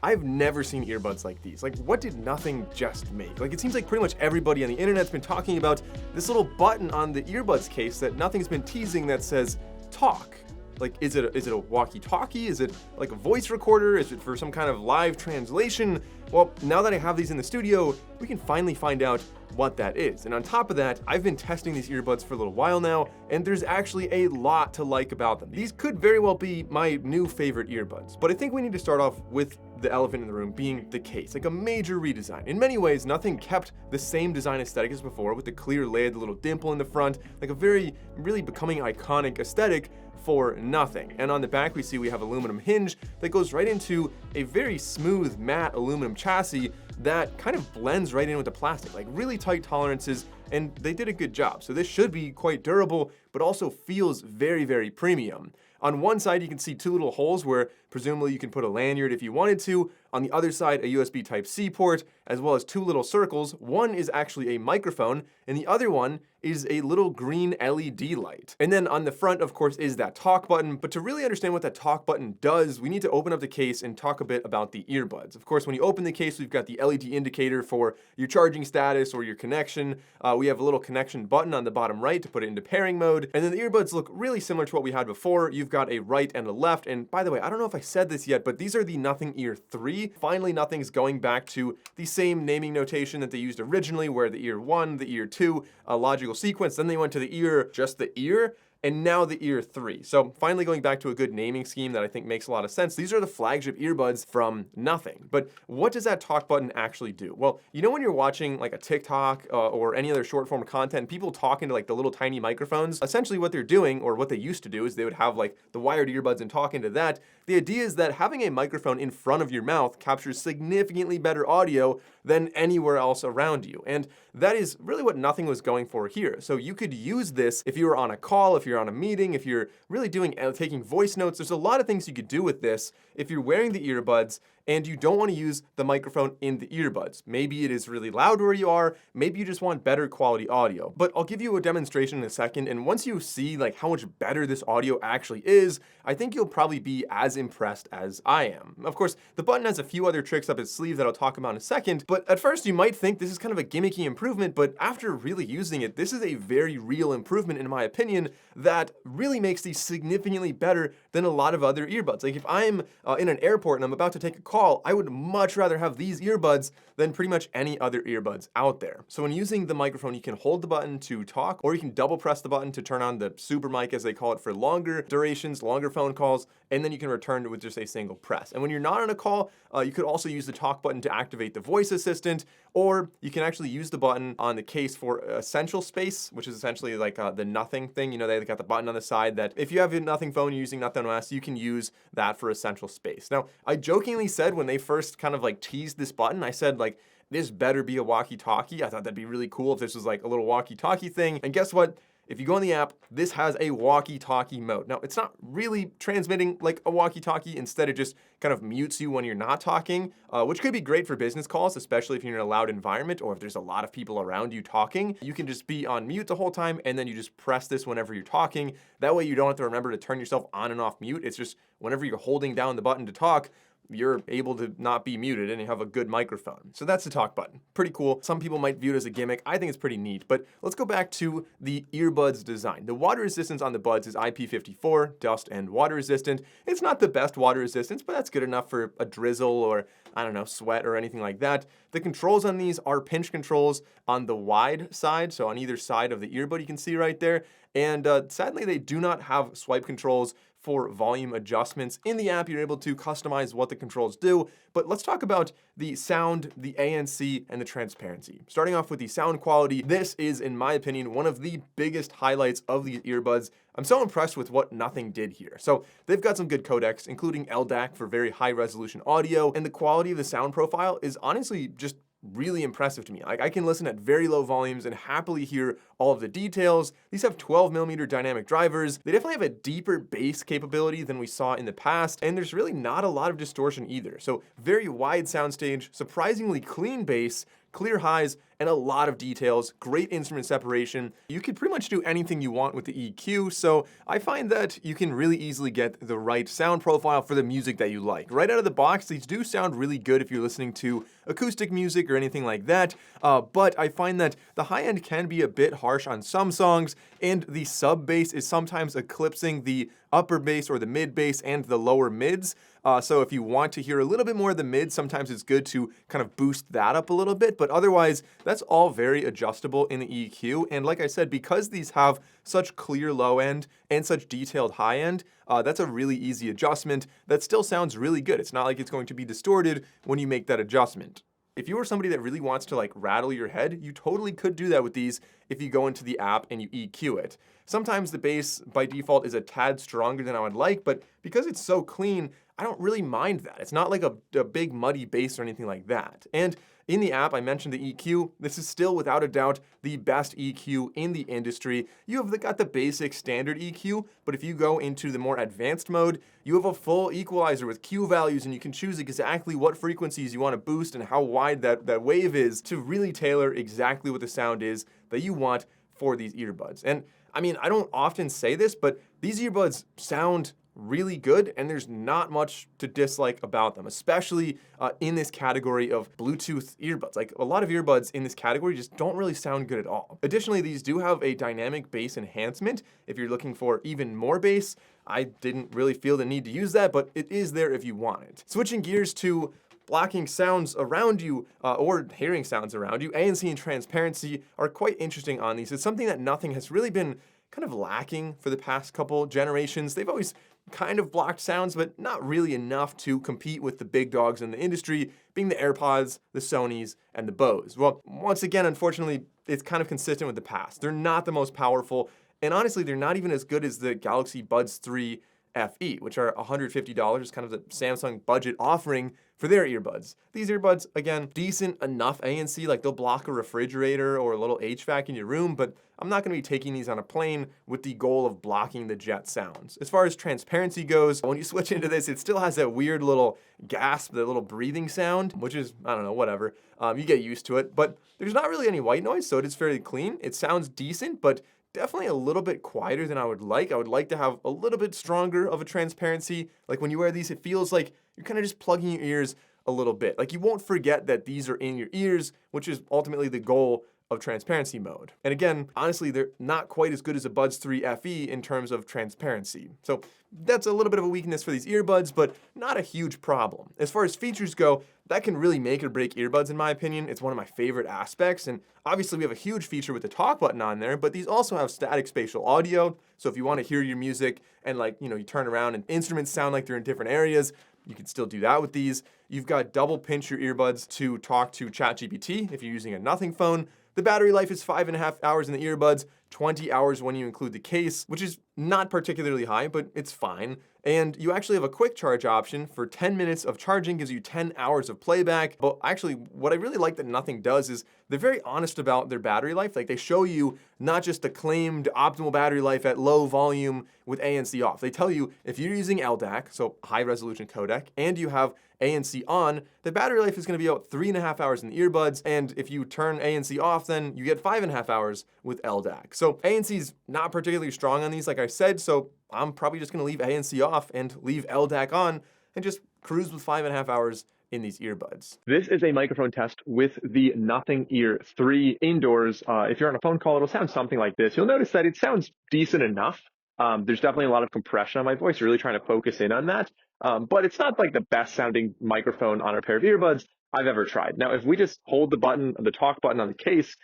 I've never seen earbuds like these. Like, what did Nothing just make? Like, it seems like pretty much everybody on the internet's been talking about this little button on the earbuds case that Nothing's been teasing that says talk. Like, is it a walkie-talkie? Is it like a voice recorder? Is it for some kind of live translation? Well, now that I have these in the studio, we can finally find out what that is. And on top of that, I've been testing these earbuds for a little while now, and there's actually a lot to like about them. These could very well be my new favorite earbuds, but I think we need to start off with the elephant in the room being the case, like a major redesign. In many ways, Nothing kept the same design aesthetic as before, with the clear lid, the little dimple in the front, like a really becoming iconic aesthetic for Nothing. And on the back, we have aluminum hinge that goes right into a very smooth, matte aluminum chassis that kind of blends right in with the plastic, like really tight tolerances, and they did a good job. So this should be quite durable, but also feels very, very premium. On one side, you can see two little holes where presumably you can put a lanyard if you wanted to. On the other side, a USB Type-C port, as well as two little circles. One is actually a microphone, and the other one is a little green LED light. And then on the front, of course, is that talk button. But to really understand what that talk button does, we need to open up the case and talk a bit about the earbuds. Of course, when you open the case, we've got the LED indicator for your charging status or your connection. We have a little connection button on the bottom right to put it into pairing mode. And then the earbuds look really similar to what we had before. You've got a right and a left. And by the way, I don't know if I said this yet, but these are the Nothing Ear 3. Finally, Nothing's going back to the same naming notation that they used originally, where the Ear 1, the Ear 2, a logical sequence. Then they went to the ear, just the ear, and now the Ear 3. So finally going back to a good naming scheme that I think makes a lot of sense. These are the flagship earbuds from Nothing. But what does that talk button actually do? Well, you know when you're watching like a TikTok or any other short form content, people talk into like the little tiny microphones, essentially what they're doing, or what they used to do, is they would have like the wired earbuds and talk into that. The idea is that having a microphone in front of your mouth captures significantly better audio than anywhere else around you. And that is really what Nothing was going for here. So you could use this if you were on a call, if you're on a meeting, if you're really taking voice notes. There's a lot of things you could do with this if you're wearing the earbuds and you don't want to use the microphone in the earbuds. Maybe it is really loud where you are, maybe you just want better quality audio. But I'll give you a demonstration in a second, and once you see like how much better this audio actually is, I think you'll probably be as impressed as I am. Of course, the button has a few other tricks up its sleeve that I'll talk about in a second, but at first you might think this is kind of a gimmicky improvement, but after really using it, this is a very real improvement in my opinion that really makes these significantly better than a lot of other earbuds. Like if I'm in an airport and I'm about to take a call, I would much rather have these earbuds than pretty much any other earbuds out there. So when using the microphone, you can hold the button to talk, or you can double press the button to turn on the super mic, as they call it, for longer durations, longer phone calls, and then you can return with just a single press. And when you're not on a call, you could also use the talk button to activate the voice assistant, or you can actually use the button on the case for essential space, which is essentially like the Nothing thing. You know, they got the button on the side that if you have a Nothing phone, you're using Nothing OS, you can use that for essential space. Now, I jokingly said when they first kind of like teased this button, I said like, this better be a walkie-talkie. I thought that'd be really cool if this was like a little walkie-talkie thing. And guess what? If you go in the app, this has a walkie-talkie mode. Now, it's not really transmitting like a walkie-talkie. Instead, it just kind of mutes you when you're not talking, which could be great for business calls, especially if you're in a loud environment or if there's a lot of people around you talking. You can just be on mute the whole time, and then you just press this whenever you're talking. That way, you don't have to remember to turn yourself on and off mute. It's just whenever you're holding down the button to talk, you're able to not be muted and you have a good microphone. So that's the talk button. Pretty cool. Some people might view it as a gimmick. I think it's pretty neat, but let's go back to the earbuds design. The water resistance on the buds is IP54, dust and water resistant. It's not the best water resistance, but that's good enough for a drizzle or, I don't know, sweat or anything like that. The controls on these are pinch controls on the wide side, so on either side of the earbud you can see right there. And sadly, they do not have swipe controls for volume adjustments. In the app, you're able to customize what the controls do, but let's talk about the sound, the ANC, and the transparency. Starting off with the sound quality, this is, in my opinion, one of the biggest highlights of these earbuds. I'm so impressed with what Nothing did here. So they've got some good codecs, including LDAC for very high resolution audio, and the quality of the sound profile is honestly just really impressive to me. Like I can listen at very low volumes and happily hear all of the details. These have 12mm dynamic drivers. They definitely have a deeper bass capability than we saw in the past, and there's really not a lot of distortion either. So very wide soundstage, surprisingly clean bass, clear highs, and a lot of details, great instrument separation. You can pretty much do anything you want with the EQ, so I find that you can really easily get the right sound profile for the music that you like. Right out of the box, these do sound really good if you're listening to acoustic music or anything like that, but I find that the high end can be a bit harsh on some songs, and the sub bass is sometimes eclipsing the upper bass or the mid bass and the lower mids. So if you want to hear a little bit more of the mid, sometimes it's good to kind of boost that up a little bit, but otherwise that's all very adjustable in the EQ. And like I said, because these have such clear low end and such detailed high end, that's a really easy adjustment that still sounds really good. It's not like it's going to be distorted when you make that adjustment. If you are somebody that really wants to like rattle your head, you totally could do that with these if you go into the app and you EQ it. Sometimes the bass by default is a tad stronger than I would like, but because it's so clean, I don't really mind that. It's not like a big muddy bass or anything like that. And in the app, I mentioned the EQ. This is still, without a doubt, the best EQ in the industry. You have got the basic standard EQ, but if you go into the more advanced mode, you have a full equalizer with Q values, and you can choose exactly what frequencies you want to boost and how wide that wave is to really tailor exactly what the sound is that you want for these earbuds. And I mean, I don't often say this, but these earbuds sound really good, and there's not much to dislike about them, especially in this category of Bluetooth earbuds. Like, a lot of earbuds in this category just don't really sound good at all. Additionally, these do have a dynamic bass enhancement if you're looking for even more bass. I didn't really feel the need to use that, but it is there if you want it. Switching gears to blocking sounds around you or hearing sounds around you, ANC and transparency are quite interesting on these. It's something that Nothing has really been kind of lacking for the past couple generations. They've always kind of blocked sounds, but not really enough to compete with the big dogs in the industry, being the AirPods, the Sonys, and the Bose. Well, once again, unfortunately, it's kind of consistent with the past. They're not the most powerful, and honestly, they're not even as good as the Galaxy Buds 3 FE, which are $150, kind of the Samsung budget offering for their earbuds. These earbuds, again, decent enough ANC, like they'll block a refrigerator or a little HVAC in your room, but I'm not gonna be taking these on a plane with the goal of blocking the jet sounds. As far as transparency goes, when you switch into this, it still has that weird little gasp, that little breathing sound, which is, I don't know, whatever. You get used to it, but there's not really any white noise, so it is fairly clean. It sounds decent, but definitely a little bit quieter than I would like. I would like to have a little bit stronger of a transparency. Like when you wear these, it feels like you're kind of just plugging your ears a little bit. Like you won't forget that these are in your ears, which is ultimately the goal of transparency mode. And again, honestly, they're not quite as good as a Buds 3 FE in terms of transparency. So that's a little bit of a weakness for these earbuds, but not a huge problem. As far as features go, that can really make or break earbuds in my opinion. It's one of my favorite aspects, and obviously we have a huge feature with the talk button on there, but these also have static spatial audio. So if you want to hear your music and you turn around and instruments sound like they're in different areas, you can still do that with these. You've got double pinch your earbuds to talk to ChatGPT if you're using a Nothing phone. The battery life is 5.5 hours in the earbuds, 20 hours when you include the case, which is not particularly high, but it's fine. And you actually have a quick charge option for 10 minutes of charging, gives you 10 hours of playback. But actually, what I really like that Nothing does is they're very honest about their battery life. Like they show you not just the claimed optimal battery life at low volume with ANC off. They tell you if you're using LDAC, so high resolution codec, and you have ANC on, the battery life is going to be about 3.5 hours in the earbuds, and if you turn ANC off, then you get 5.5 hours with LDAC. So ANC is not particularly strong on these, like I said, so I'm probably just going to leave ANC off and leave LDAC on and just cruise with 5.5 hours in these earbuds. This is a microphone test with the Nothing Ear 3 indoors. If you're on a phone call, it'll sound something like this. You'll notice that it sounds decent enough. There's definitely a lot of compression on my voice, really trying to focus in on that. But it's not like the best sounding microphone on a pair of earbuds I've ever tried. Now, if we just hold the talk button on the case,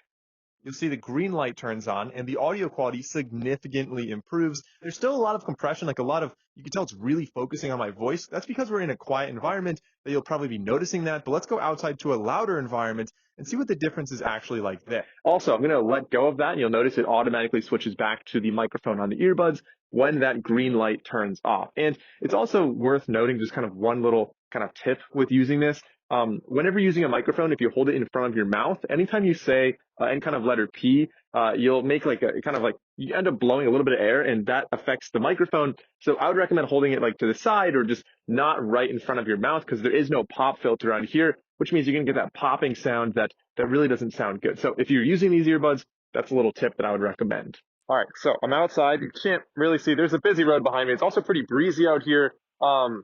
you'll see the green light turns on and the audio quality significantly improves. There's still a lot of compression, you can tell it's really focusing on my voice. That's because we're in a quiet environment that you'll probably be noticing that, but let's go outside to a louder environment and see what the difference is actually like there. Also, I'm going to let go of that and you'll notice it automatically switches back to the microphone on the earbuds when that green light turns off. And it's also worth noting just kind of one little kind of tip with using this. Whenever using a microphone, if you hold it in front of your mouth, anytime you say any kind of letter P, you'll make like a kind of like, you end up blowing a little bit of air, and that affects the microphone. So I would recommend holding it like to the side or just not right in front of your mouth, because there is no pop filter on here, which means you're going to get that popping sound that really doesn't sound good. So if you're using these earbuds, that's a little tip that I would recommend. All right, so I'm outside. You can't really see. There's a busy road behind me. It's also pretty breezy out here.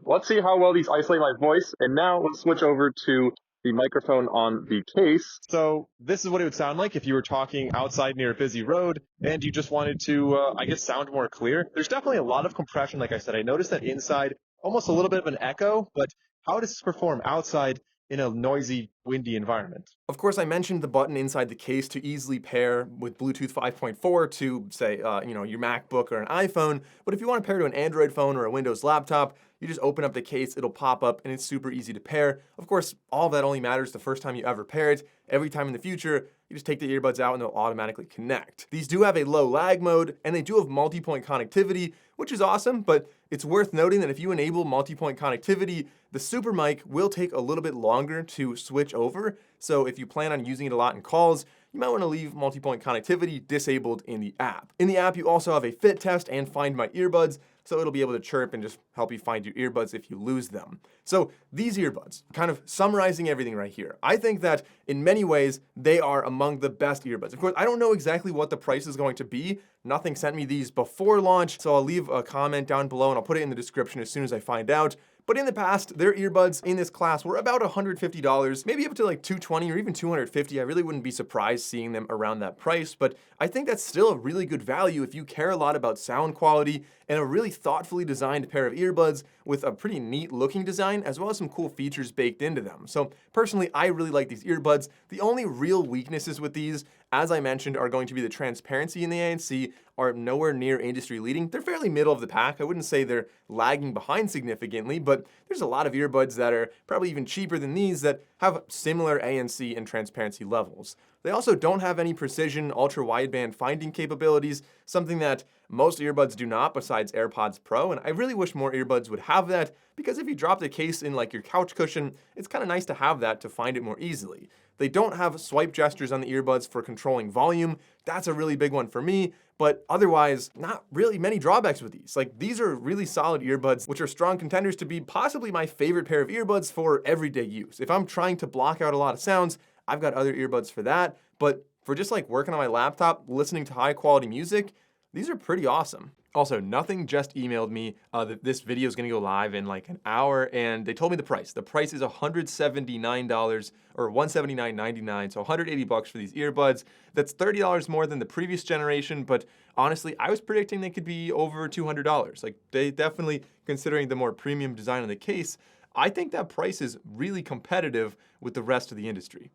Let's see how well these isolate my voice. And now let's switch over to the microphone on the case. So this is what it would sound like if you were talking outside near a busy road and you just wanted to, I guess, sound more clear. There's definitely a lot of compression. Like I said, I noticed that inside, almost a little bit of an echo, but how does this perform outside in a noisy, windy environment? Of course, I mentioned the button inside the case to easily pair with Bluetooth 5.4 to, say, your MacBook or an iPhone. But if you want to pair to an Android phone or a Windows laptop, you just open up the case, it'll pop up, and it's super easy to pair. Of course, all of that only matters the first time you ever pair it. Every time in the future, you just take the earbuds out and they'll automatically connect. These do have a low lag mode, and they do have multi-point connectivity, which is awesome, but it's worth noting that if you enable multi-point connectivity, the Super Mic will take a little bit longer to switch over. So if you plan on using it a lot in calls, you might want to leave multi-point connectivity disabled in the app. In the app, you also have a fit test and find my earbuds, so it'll be able to chirp and just help you find your earbuds if you lose them. So these earbuds, kind of summarizing everything right here, I think that in many ways, they are among the best earbuds. Of course, I don't know exactly what the price is going to be. Nothing sent me these before launch, so I'll leave a comment down below and I'll put it in the description as soon as I find out. But in the past, their earbuds in this class were about $150, maybe up to like $220 or even $250. I really wouldn't be surprised seeing them around that price, but I think that's still a really good value if you care a lot about sound quality and a really thoughtfully designed pair of earbuds with a pretty neat looking design, as well as some cool features baked into them. So personally, I really like these earbuds. The only real weaknesses with these, as I mentioned, are going to be the transparency in the ANC are nowhere near industry leading. They're fairly middle of the pack. I wouldn't say they're lagging behind significantly, but there's a lot of earbuds that are probably even cheaper than these that have similar ANC and transparency levels. They also don't have any precision ultra-wideband finding capabilities, something that most earbuds do not besides AirPods Pro, and I really wish more earbuds would have that, because if you drop the case in like your couch cushion, it's kind of nice to have that to find it more easily. They don't have swipe gestures on the earbuds for controlling volume. That's a really big one for me, but otherwise, not really many drawbacks with these. Like, these are really solid earbuds, which are strong contenders to be possibly my favorite pair of earbuds for everyday use. If I'm trying to block out a lot of sounds, I've got other earbuds for that, but for just like working on my laptop, listening to high quality music, these are pretty awesome. Also, Nothing just emailed me that this video is gonna go live in like an hour, and they told me the price. The price is $179 or $179.99, so $180 for these earbuds. That's $30 more than the previous generation, but honestly, I was predicting they could be over $200. Like, they definitely, considering the more premium design on the case, I think that price is really competitive with the rest of the industry.